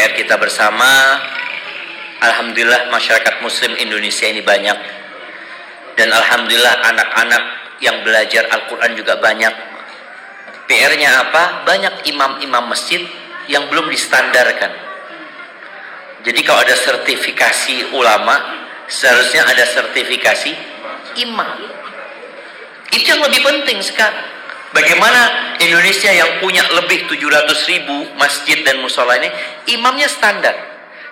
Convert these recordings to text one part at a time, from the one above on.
PR kita bersama. Alhamdulillah masyarakat muslim Indonesia ini banyak, dan alhamdulillah anak-anak yang belajar Al-Quran juga banyak. PR-nya apa? Banyak imam-imam masjid yang belum distandarkan. Jadi kalau ada sertifikasi ulama, seharusnya ada sertifikasi imam. Itu yang lebih penting sekarang. Bagaimana Indonesia yang punya lebih 700.000 masjid dan musola ini, imamnya standar.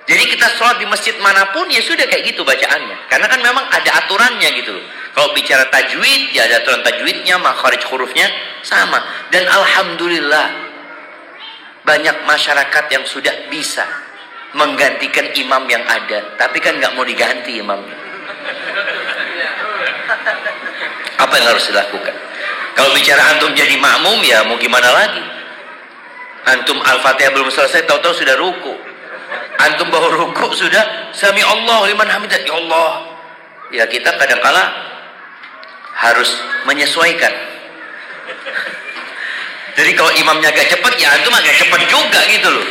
Jadi kita sholat di masjid manapun, ya sudah kayak gitu bacaannya. Karena kan memang ada aturannya gitu. Kalau bicara tajwid, ya ada aturan tajwidnya, makharij hurufnya sama. Dan alhamdulillah banyak masyarakat yang sudah bisa menggantikan imam yang ada. Tapi kan nggak mau diganti imamnya. Apa yang harus dilakukan? Kalau bicara antum jadi makmum, ya mau gimana lagi? Antum Al-Fatihah belum selesai, tahu-tahu sudah ruku. Antum baru ruku sudah sami Allah liman hamidah. Ya Allah. Ya kita kadang-kala harus menyesuaikan. Jadi kalau imamnya agak cepat, ya antum agak cepat juga gitu loh.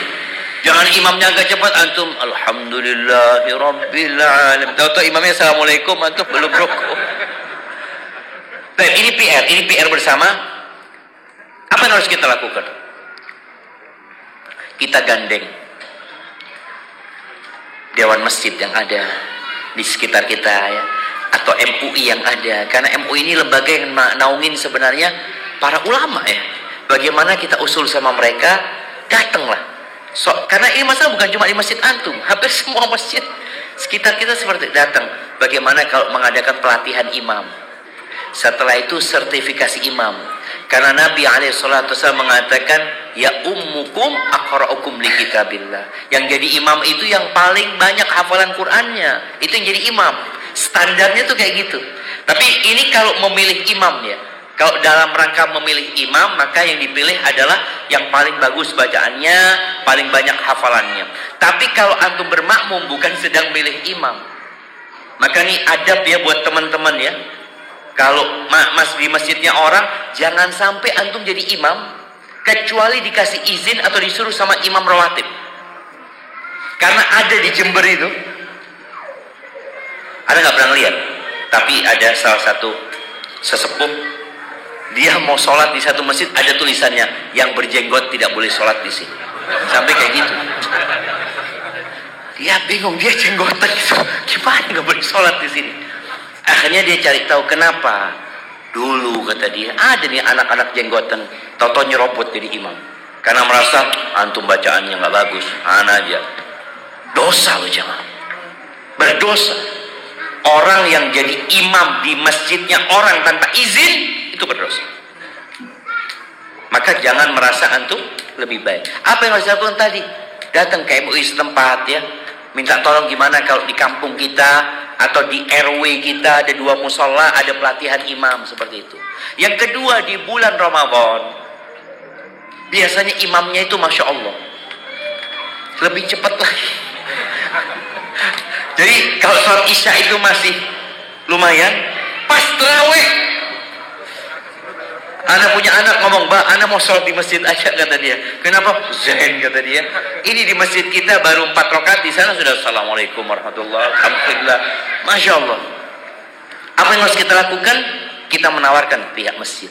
Jangan imamnya agak cepat, antum alhamdulillahirabbil alamin. Tahu-tahu imamnya assalamualaikum, antum belum ruku. Baik, ini PR bersama. Apa yang harus kita lakukan? Kita gandeng dewan masjid yang ada di sekitar kita ya, atau MUI yang ada. Karena MUI ini lembaga yang naungin sebenarnya para ulama ya. Bagaimana kita usul sama mereka, datanglah. Karena ini masalah bukan cuma di masjid antum, hampir semua masjid sekitar kita seperti datang. Bagaimana kalau mengadakan pelatihan imam? Setelah itu sertifikasi imam. Karena Nabi SAW mengatakan, ya ummukum aqra'ukum li kitabillah. Yang jadi imam itu yang paling banyak hafalan Qur'annya. Itu yang jadi imam. Standarnya tuh kayak gitu. Tapi ini kalau memilih imam ya. Kalau dalam rangka memilih imam, maka yang dipilih adalah yang paling bagus bacaannya, paling banyak hafalannya. Tapi kalau antum bermakmum bukan sedang milih imam. Maka ini adab ya buat teman-teman ya. Kalau di masjidnya orang, jangan sampai antum jadi imam kecuali dikasih izin atau disuruh sama imam rawatib. Karena ada di Jember itu, ada nggak pernah lihat? Tapi ada salah satu sesepuh, dia mau sholat di satu masjid, ada tulisannya, yang berjenggot tidak boleh sholat di sini. Sampai kayak gitu. Dia bingung, dia jenggotan gitu, gimana nggak boleh sholat di sini? Akhirnya dia cari tahu kenapa. Dulu kata dia, ada nih anak-anak jenggotan, toto nyerobot jadi imam. Karena merasa antum bacaannya nggak bagus, aja. Dosa loh jangan. Berdosa. Orang yang jadi imam di masjidnya orang tanpa izin, itu berdosa. Maka jangan merasa antum lebih baik. Apa yang harus dilakukan tadi? Datang ke MUI setempat ya. Minta tolong gimana kalau di kampung kita atau di RW kita ada 2 musola, ada pelatihan imam seperti itu. Yang kedua, di bulan Ramadan biasanya imamnya itu Masya Allah lebih cepat lagi. Jadi kalau sholat isya itu masih lumayan, pas terawih anak punya anak ngomong, "Mbak, anak mau sholat di masjid aja," kata dia. Kenapa? Zen, kata dia. Ini di masjid kita baru 4 rakaat, di sana sudah assalamualaikum warahmatullahi alhamdulillah. Masya Allah. Apa yang harus kita lakukan? Kita menawarkan pihak masjid.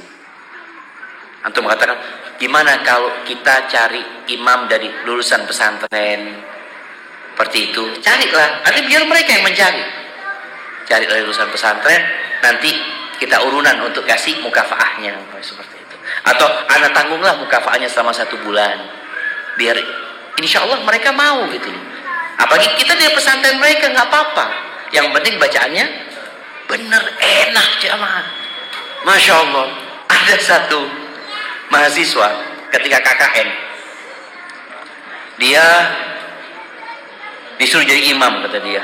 Antum mengatakan, gimana kalau kita cari imam dari lulusan pesantren? Seperti itu. Carilah. Nanti biar mereka yang mencari. Cari dari lulusan pesantren, nanti kita urunan untuk kasih mukafaahnya seperti itu. Atau anak tanggunglah mukafaahnya selama 1 bulan. Biar insya Allah mereka mau gitu. Apalagi kita di pesantren mereka nggak apa-apa. Yang penting bacaannya bener enak jamaah. Masya Allah. Ada satu mahasiswa ketika KKN, dia disuruh jadi imam kata dia.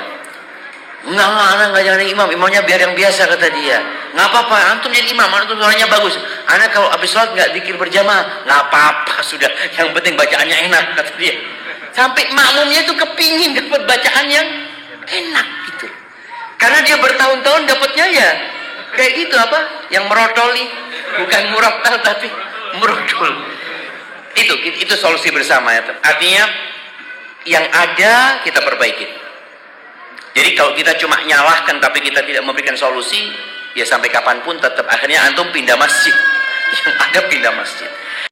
Enggak jadi imam, imamnya biar yang biasa kata dia. Nggak apa-apa, antum jadi imam, antum suaranya bagus. Anak kalau habis sholat nggak zikir berjamaah, nggak apa-apa sudah. Yang penting bacaannya enak kata dia. Sampai makmumnya itu kepingin dapat bacaan yang enak gitu. Karena dia bertahun-tahun dapatnya ya kayak gitu apa? Yang merotoli, bukan murattal tapi merotol. Itu solusi bersama ya. Artinya yang ada kita perbaiki. Jadi kalau kita cuma nyalahkan tapi kita tidak memberikan solusi, ya sampai kapanpun tetap akhirnya antum pindah masjid. Yang ada pindah masjid.